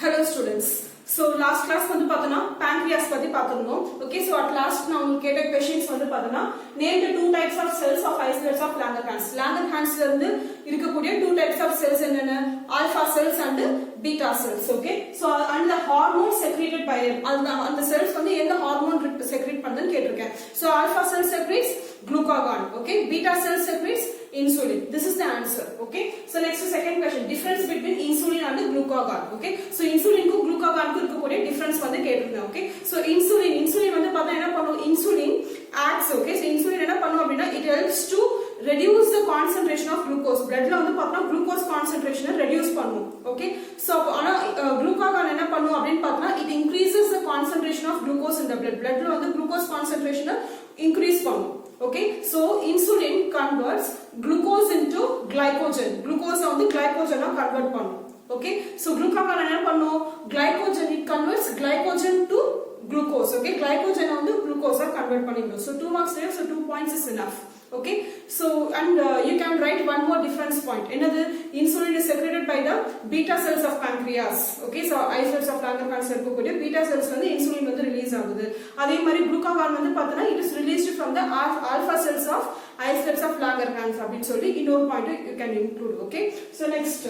Hello students. So last class வந்து பார்த்தோம்னா pancreas பத்தி பார்த்திருந்தோம். Okay, so at last நான் உங்களுக்கு கேட்ட questions வந்து பார்த்தோம்னா name the two types of cells of isolates of Langerhans. Langerhans ல இருந்து இருக்கக்கூடிய two types of cells என்னென்ன? Alpha cells and beta cells. Okay, so and the hormone secreted by it. அந்த cells வந்து எந்த hormone secrete பண்ணுதுன்னு கேட்டிருக்கேன். So alpha cell secretes glucagon. Okay, beta cell secretes insulin. This is the answer. Okay, so next second question, difference between insulin and glucagon. Okay, so insulin க்கு glucagon க்கு இருக்கக்கூடிய difference வந்து கேட்டிருந்தேன். Okay, so insulin வந்து பார்த்தா என்ன பண்ணும்? Insulin acts. Okay, so insulin என்ன பண்ணும் அப்படினா it helps to reduce the concentration of glucose. bloodல வந்து பார்த்தா glucose concentration reduce பண்ணும். Okay, so ஆனா glucagon என்ன பண்ணும் அப்படினு பார்த்தா it increases the concentration of glucose in the blood. bloodல வந்து glucose concentration increase பண்ணும். Okay, so insulin converts glucose into glycogen. Glucose வந்து glycogen convert பண்ணும். Okay, so glucagon என்ன பண்ணும்? Glycogen, it converts glycogen to glucose. Okay, glycogen வந்து glucose convert பண்ணிடும். So 2 marks there, so 2 points is enough. Okay, so and you can write one more difference point. Another, insulin is secreted by the beta cells of pancreas. Okay, so isolates of Langerhans இருக்கக்கூடிய beta cells வந்து insulin வந்து release ஆகுது. அதே மாதிரி glucagon வந்து பார்த்தா it is released from the alpha cells of isolates of Langerhans அப்படினு சொல்லி இன்னொரு point you can include. Okay, so next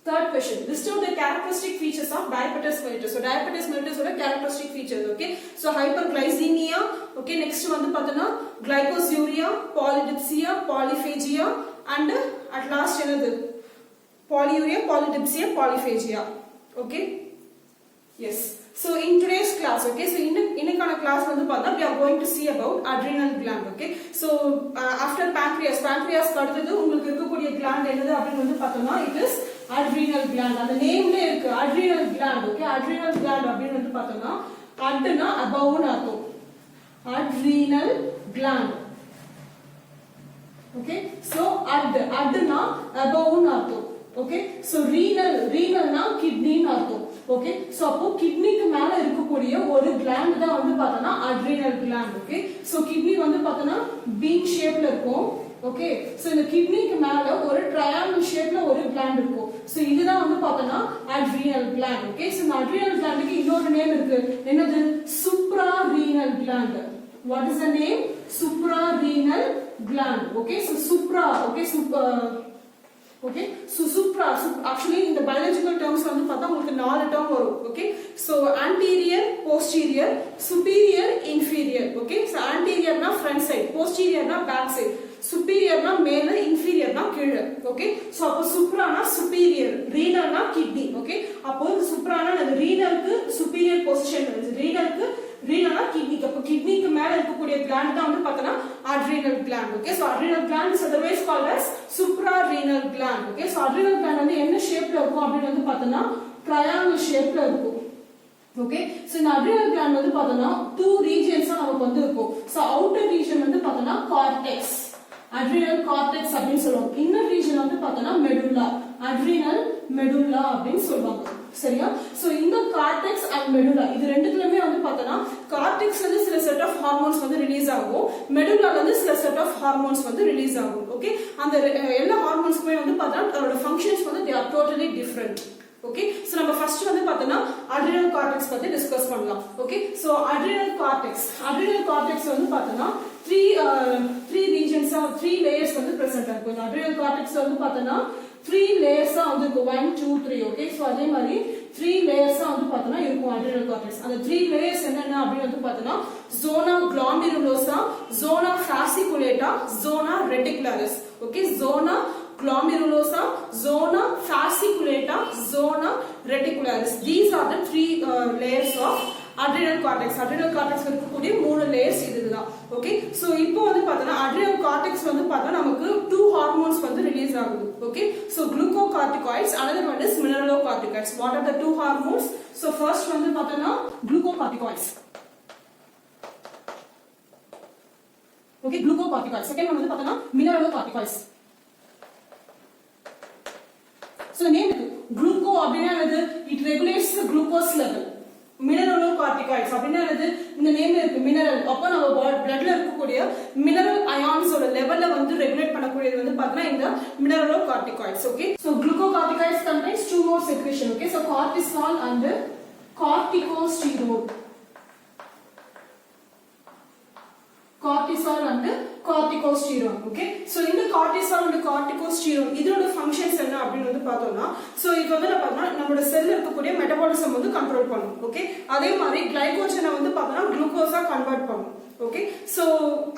third question, list out the characteristic features of diabetes mellitus. So diabetes mellitus oda characteristic features. Okay, so hyperglycemia. Okay, next வந்து பார்த்தனா glycosuria, polydipsia, polyphagia and at last என்னது? Polyuria, polydipsia, polyphagia. Okay, yes, so in today's class, okay, so இன்னைக்கான class வந்து பார்த்தா we are going to see about adrenal gland. Okay, so after pancreas க்கு அடுத்தது உங்களுக்கு இருக்கக்கூடிய gland என்னது அப்படினு வந்து பார்த்தோம்னா it is adrenal gland. அந்த நேம்ல இருக்கு adrenal gland. Okay, adrenal gland அப்படினு வந்து பார்த்தோம்னா adna above னு அர்த்தம். adrenal gland. Okay, so adna above னு அர்த்தம். Okay, so renal னா kidney னு அர்த்தம். Okay, so அப்போ கிட்னிக்கு மேல இருக்கக்கூடிய ஒரு gland தான் வந்து பார்த்தோம்னா adrenal gland. Okay, so kidney வந்து பார்த்தோம்னா bean shapeல இருக்கும். Okay, so இந்த கிட்னிக்கு மேல ஒரு triangle shapeல ஒரு gland இருக்கும். So இதுதான் வந்து பார்த்தோம்னா adrenal gland. Okay, so இந்த adrenal glandக்கு இன்னொரு நேம் இருக்கு. என்னது? suprarenal gland. What is the name? Suprarenal gland. Okay, so supra. Okay, okay, so supra actually in the biological terms வந்து பார்த்தா உங்களுக்கு நாலு term வரும். Okay, so anterior, posterior, superior, inferior. Okay, so anterior னா front side, posterior னா back side, superior னா மேல, inferior னா கீழ. Okay, so அப்ப supra னா superior, renal னா kidney. Okay, அப்போ supra னா அந்த renal க்கு superior position வருது, renal க்கு renal னா kidney. அப்ப kidney க்கு மேல இருக்கக்கூடிய gland தான் வந்து பார்த்தனா adrenal gland. Okay, so adrenal gland is otherwise called as suprarenal gland. Okay, so adrenal gland வந்து என்ன ஷேப்ல இருக்கும் அப்படினு வந்து பார்த்தனா triangle ஷேப்ல இருக்கும். Okay, so இந்த adrenal gland வந்து பார்த்தனா two regions நமக்கு வந்து இருக்கும். So outer region வந்து பார்த்தனா cortex, adrenal cortex அப்படினு சொல்லுவோம். inner region வந்து பார்த்தனா medulla, adrenal medulla அப்படினு சொல்வாங்க. சரியா? So இந்த cortex and medulla இது ரெண்டுத்துலயுமே வந்து பார்த்தனா cortex வந்து சில set of hormones வந்து ரிலீஸ் ஆகும், medulla வந்து சில set of hormones வந்து ரிலீஸ் ஆகும். Okay, அந்த எல்லா ஹார்மோன்ஸ்க்குமே வந்து பார்த்தா அதோட functions வந்து they are totally different. Okay, so நம்ம first வந்து பார்த்தனா adrenal cortex பத்தி டிஸ்கஸ் பண்ணலாம். Okay, so adrenal cortex வந்து பார்த்தனா three regions or three layers வந்து present இருக்கும். adrenal cortex வந்து பார்த்தனா 3 layers வந்து இருக்கும். 1 2 3. Okay, so அதே மாதிரி 3 layers வந்து பார்த்தனா இருக்கும் adrenal cortex. அந்த 3 layers என்னென்ன அப்படினு வந்து பார்த்தனா zona glomerulosa, zona fasciculata, zona reticularis. Okay, zona glomerulosa, zona fasciculata, zona reticularis. These are the 3 layers of adrenal cortex. adrenal cortex இருக்கக்கூடிய மூணு layers இதுதான். Okay, so இப்போ வந்து பார்த்தா adrenal cortex வந்து பார்த்தா நமக்கு two hormones வந்து ரிலீஸ் ஆகுது. Okay, so glucocorticoids, another one is mineralocorticoids. What are the two hormones? So first வந்து பார்த்தா glucocorticoids. Okay, glucocorticoids. Second one வந்து பார்த்தா mineralocorticoids. So name it gluco அப்படினா என்னது? It regulates the glucose level. mineralocorticoids glucocorticoids அப்படின்னா என்னது, இந்த நேம்ல இருக்கு மினரல். அப்போ நம்ம பிளட்ல இருக்கக்கூடிய மினரல் அயான்ஸோட லெவல்ல வந்து ரெகுலேட் பண்ணக்கூடியது வந்து பார்த்தீங்கன்னா இந்த mineralocorticoids. Okay, so glucocorticoids contains two more secretion. Okay, so cortisol and corticosterol. Cortisol and corticosterol. Okay, so இந்த cortisol and corticosterol இதோட functions என்ன அப்படினு வந்து பார்த்தோம்னா, so இது வந்து பார்த்தா நம்மளோட செல்ல இருக்கக்கூடிய மெட்டபாலிசம் வந்து கண்ட்ரோல் பண்ணும். ஓகே, அதே மாதிரி கிளைகோஜனை வந்து பார்த்தா குளுக்கோஸா கன்வெர்ட் பண்ணும். ஓகே, சோ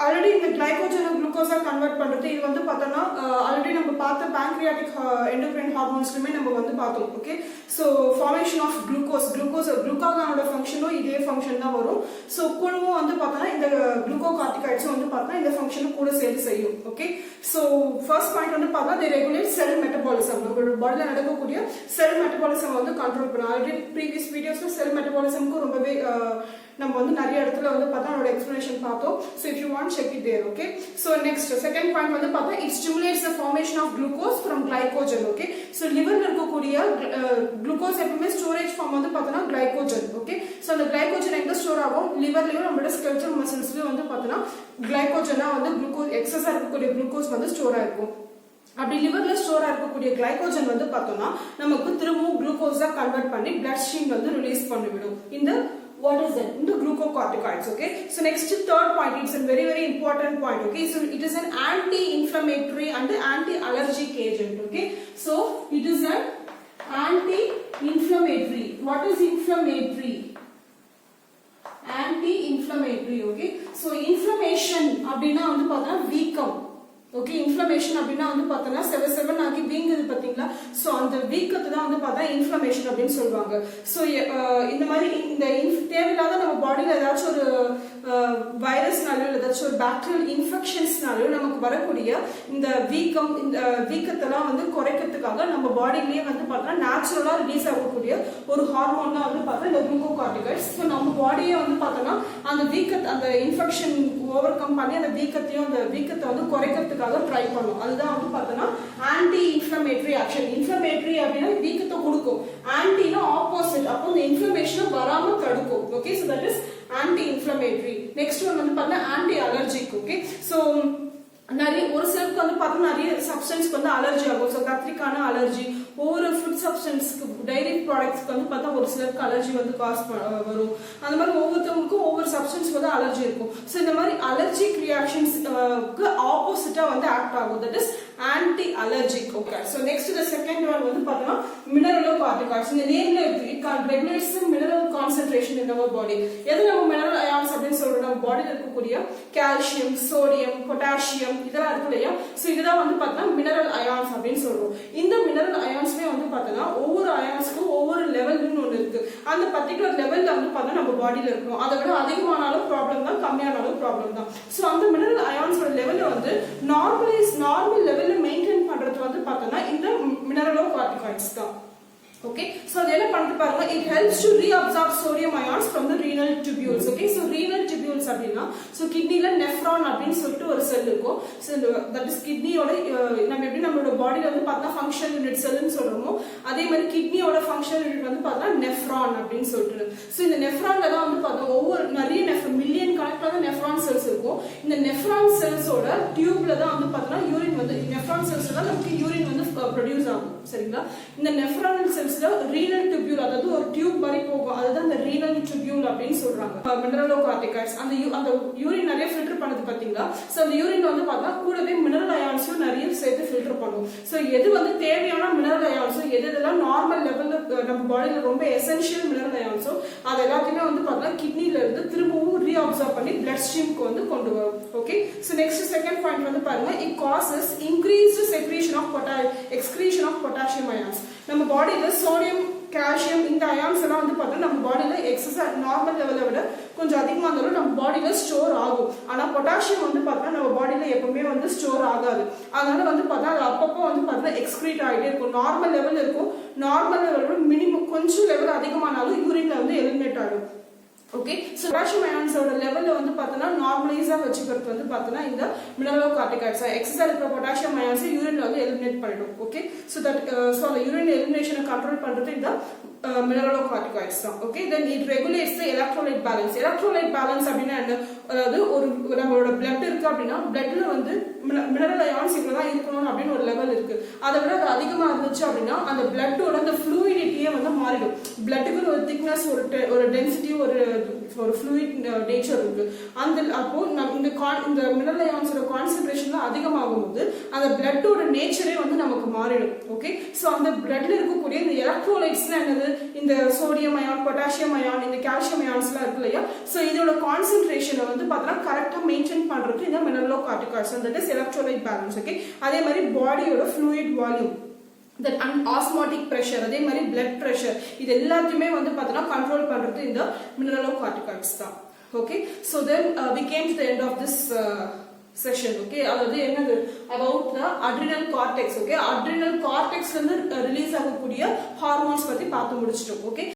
ஆல்ரெடி இந்த கிளைகோஜனை குளுக்கோஸா கன்வெர்ட் பண்றது இது வந்து பார்த்தோம்னா ஆல்ரெடி நம்ம பார்த்த pancreatic endocrine hormonesலயுமே நம்ம வந்து பார்த்தோம். ஓகே, சோ ஃபார்மேஷன் ஆஃப் குளுக்கோகானோட ஃபங்க்ஷனும் இதே ஃபங்க்ஷன் தான் வரும். சோ கூடவும் வந்து பார்த்தோம்னா இந்த குளுக்கோகார்டிகாய்ட்ஸும் வந்து பார்த்தோம்னா இந்த ஃபங்க்ஷனும் கூட சேர்த்து செய்யும். ஓகே, சோ ஃபர்ஸ்ட் பாயிண்ட் வந்து பார்த்தா they regulate cell metabolism. நம்மளோட பாடியில நடக்கக்கூடிய செல் மெட்டபாலிசம் வந்து கண்ட்ரோல் பண்ணும். ஆல்ரெடி ப்ரீவியஸ் வீடியோஸ்ல செல் மெட்டபாலிசம்க்கு ரொம்பவே நம்ம வந்து நிறைய இடத்துல வந்து பார்த்தா அதோட எக்ஸ்பிளனேஷன் பார்த்தோம். So if you want check it there. Okay, so next second point வந்து பார்த்தா it stimulates the formation of glucose from glycogen. Okay, so liverல இருக்கக்கூடிய glucose எப்பவுமே ஸ்டோரேஜ் ஃபார்ம் வந்து பார்த்தா glycogen. Okay, so அந்த glycogen எங்க ஸ்டோர் ஆகும், லிவர்லயும் நம்மளோட skeletal musclesலயும் வந்து பார்த்தா glycogenனா வந்து glucose எக்ஸஸா இருக்கக்கூடிய glucose வந்து ஸ்டோர் ஆயிருக்கும். அப்படி லிவர்ல ஸ்டோர் இருக்கக்கூடிய கிளைகோஜன் வந்து பார்த்தோம்னா நமக்கு திரும்பவும் குளுக்கோஸா கன்வெர்ட் பண்ணி பிளட் ஸ்ட்ரீம் வந்து ரிலீஸ் பண்ணிவிடும். இந்த what is that, in the glucocorticoids. Okay, so next third point, it's a very very important point. Okay, so it is an anti-inflammatory and anti-allergic agent. Okay, so it is an anti-inflammatory. What is inflammatory? Anti-inflammatory. Okay, so inflammation அப்படினா வந்து பார்த்தா வீக்கம். Okay, inflammation அப்படின்னா வந்து பார்த்தோன்னா seven ஆகி வீங்குது பார்த்தீங்களா, so அந்த வீக்கத்தை தான் வந்து பார்த்தா இன்ஃப்ளமேஷன் அப்படின்னு சொல்லுவாங்க. ஸோ இந்த மாதிரி இந்த தேவையில்லாத நம்ம பாடியில் ஏதாச்சும் ஒரு வைரஸ்னாலோ ஏதாச்சும் ஒரு பாக்டீரியல் இன்ஃபெக்ஷன்ஸ்னாலோ நமக்கு வரக்கூடிய இந்த வீக்கத்தெல்லாம் வந்து குறைக்கிறதுக்காக நம்ம பாடியிலேயே வந்து பார்த்தோன்னா நேச்சுரலாக ரிலீஸ் ஆகக்கூடிய ஒரு ஹார்மோன் தான் வந்து பார்த்தா இந்த குளுக்கோகார்டிகாய்ட்ஸ். ஸோ நம்ம பாடியே வந்து பார்த்தோன்னா அந்த இன்ஃபெக்ஷன் ஓவர் கம் பண்ணி அந்த வீக்கத்தை வந்து குறைக்கிறதுக்காக ட்ரை பண்ணும். அதுதான் வந்து பார்த்தோன்னா ஆன்டி இன்ஃப்ளமேட்டரி ஆக்ஷன். இன்ஃப்ளமேட்டரி அப்படின்னா வீக்கத்தை கொடுக்கும், ஆன்டினா ஆப்போசிட், அப்போ இந்த இன்ஃப்ளமேஷனை வராம தடுக்கும். Okay, so that is anti inflammatory. Next one வந்து பார்த்தா ஆன்டி அலர்ஜிக். ஓகே, ஸோ நிறைய ஒரு சிலருக்கு வந்து பார்த்தோம்னா நிறைய சப்ஸ்டன்ஸ்க்கு வந்து அலர்ஜி ஆகும். ஸோ கத்திரிக்கான அலர்ஜி, ஒவ்வொரு ஃபுட் சப்ஸ்டன்ஸ்க்கு டைரி ப்ராடக்ட்ஸ்க்கு வந்து பார்த்தா ஒரு சிலருக்கு அலர்ஜி வந்து காஸ் வரும். அந்த மாதிரி ஒவ்வொருத்தவங்களுக்கும் ஒவ்வொரு சப்ஸ்டன்ஸ் வந்து அலர்ஜி இருக்கும். ஸோ இந்த மாதிரி அலர்ஜிக் ரியாக்ஷன்ஸ்க்கு ஆப்போசிட்டா வந்து ஆக்ட் ஆகும். That is anti allergic. Okay, so next the second one வந்து பார்த்தோம்னா மினரலோகார்டிகாய்ட்ஸ். இந்த நேம்ல இட் ரெகுலேட்ஸ் மினரல் கான்சென்ட்ரேஷன் இன் அவர் பாடி. எது நம்ம மினரல் அயான்ஸ் அப்படின்னு சொல்றோம், நம்ம பாடியில் இருக்கக்கூடிய கால்சியம், சோடியம், பொட்டாசியம் இதெல்லாம் இருக்கு இல்லையா, ஸோ இதுதான் வந்து பார்த்தோம்னா மினரல் அயான்ஸ் அப்படின்னு சொல்றோம். இந்த மினரல் அயான்ஸ்மே வந்து பார்த்தோம்னா ஒவ்வொரு அயான்ஸ்க்கும் ஒவ்வொரு லெவல்னு ஒன்று இருக்கு. அந்த பர்டிகுலர் லெவல்ல வந்து பார்த்தா நம்ம பாடியில இருக்கணும். அதை விட அதிகமானாலும் ப்ராப்ளம் தான், கம்மியானாலும் ப்ராப்ளம் தான். ஸோ அந்த மினரல் அயான்ஸோட லெவல்ல வந்து நார்மல் லெவல்ல மெயின்டைன் பண்றது வந்து பார்த்தோம்னா இந்த மினரலோகார்டிகாய்ட்ஸ் தான். Okay, so அதெல்லாம் பண்ணிட்டு பாருங்க, it helps to reabsorb sodium ions from the renal tubules. Okay, so renal tubules அப்படினா so கிட்னில nephron அப்படின்னு சொல்லிட்டு ஒரு செல் இருக்கும். So that is கிட்னியோட நம்ம எப்படி நம்மளோட பாடியில வந்து பார்த்தா ஃபங்க்ஷன் யூனிட் செல்னு சொல்றோமோ அதே மாதிரி கிட்னியோட ஃபங்க்ஷன் யூனிட் வந்து பார்த்தா nephron அப்படின்னு சொல்லிட்டு. So இந்த nephronல தான் வந்து பார்த்தா ஒவ்வொரு நிறைய மில்லியன் கணக்கான nephron செல்ஸ் இருக்கும். இந்த nephron செல்ஸோட டியூப்ல தான் வந்து பார்த்தா யூரின் வந்து nephron செல்ஸ்ல தான் நமக்கு யூரின் வந்து ப்ரொடியூஸ் ஆகும். சரிங்களா, இந்த nephron செல்ஸ்ல ரீனல் டியூபியூல் அதாவது ஒரு டியூப் மாதிரி போகும், அதுதான் இந்த ரீனல் டியூபியூல் அப்படின்னு சொல்றாங்க. மினரலோகார்டிகாய்ட்ஸ் அந்த யூரின் நிறைய ஃபில்டர் பண்ணுது பாத்தீங்களா, சோ அந்த யூரின் வந்து பார்த்தா கூடவே மினரல் அயான்ஸும் நிறைய சேர்த்து ஃபில்டர் பண்ணும். சோ எது வந்து தேவையான மினரல் அயான்ஸோ எதெல்லாம் நார்மல் லெவல்ல நம்ம பாடியில ரொம்ப எசென்ஷியல் மினரல் அயான்ஸோ அது எல்லாத்தையுமே வந்து பார்த்தா கிட்னில இருந்து திரும்பவும் ரீஅப்சார்ப் பண்ணி பிளட் ஸ்ட்ரீம்க்கு வந்து கொண்டு வரும். Okay, so next second point வந்து பாருங்க, it causes increased secretion of excretion of potassium ions. நம்ம பாடியில சோடியம், கால்சியம் இந்த அயான்ஸ் எல்லாம் வந்து பார்த்தா நம்ம பாடியில எக்ஸஸா நார்மல் லெவலை விட கொஞ்சம் அதிகமாக இருந்தாலும் நம்ம பாடியில ஸ்டோர் ஆகும். ஆனா பொட்டாசியம் வந்து பார்த்தா நம்ம பாடியில எப்பவுமே வந்து ஸ்டோர் ஆகாது. அதனால வந்து பார்த்தா அது அப்பப்போ வந்து பார்த்தா எக்ஸ்கிரீட் ஆகிட்டே இருக்கும். நார்மல் லெவல் இருக்கும், நார்மல் லெவல் மினிமம் கொஞ்சம் லெவல் அதிகமானாலும் யூரின்ல வந்து எலிமினேட் ஆகும். ஓகே சோ பொட்டாசியம் அயான்ஸோட லெவல்ல வந்து பார்த்தோம்னா நார்மலைஸா வச்சுக்கிறது வந்து பார்த்தோம்னா இந்த மினரலோகார்டிகாய்ட்ஸ் எக்ஸஸா இருக்கிற பொட்டாசியம் அயான்ஸ் யூரின்ல வந்து எலிமினேட் பண்ணிடும் ஓகே சோ தட் சோ அந்த யூரின் எலிமினேஷனை கண்ட்ரோல் பண்றது இந்த மினரலோகார்டிகாய்ட்ஸ் தான் okay then it regulates the electrolyte balance அப்படின்னா என்ன அதாவது ஒரு நம்மளோட பிளட் இருக்கு அப்படின்னா பிளட்ல வந்து மினரல் அயான்ஸ் இவ்வளவுதான் இருக்கணும் அப்படின்னு ஒரு லெவல் இருக்கு அதை விட அது அதிகமா இருந்துச்சு அப்படின்னா அந்த பிளட்டோட அந்த ஃப்ளூயிடிட்டியே வந்து மாறிடும் பிளட்டுக்கு ஒரு திக்னஸ் ஒரு டென்சிட்டி ஒரு ஃப்ளூயிட் நேச்சர் இருக்கு அந்த அப்போ இந்த மினரல் அயான்ஸோட கான்சென்ட்ரேஷன் அதிகமாகும் போது அந்த பிளட்டோட நேச்சரே வந்து நமக்கு மாறிடும் ஓகே சோ அந்த பிளட்ல இருக்கக்கூடிய இந்த எலக்ட்ரோலைட்ஸ்லாம் என்னது இந்த சோடியம் அயான் பொட்டாசியம் அயான் இந்த கால்சியம் அயான்ஸ்லாம் இருக்கு இல்லையா சோ இதோட கான்சென்ட்ரேஷனை வந்து பார்த்தா கரெக்டா மெயின்டைன் பண்றது இந்த mineralocorticoids that is electrolyte balance okay அதே மாதிரி பாடியோட fluid volume that osmotic pressure அதே மாதிரி blood pressure இது எல்லாத்தையுமே வந்து பார்த்தா கண்ட்ரோல் பண்றது இந்த மினரலோகார்டிகாய்ட்ஸ் தான் okay so then we came to the end of this session okay அதாவது என்னது about the adrenal cortex okay adrenal cortex ல இருந்து ரிலீஸ் ஆகக்கூடிய ஹார்மோன்ஸ் பத்தி பார்த்து முடிச்சிட்டோம் okay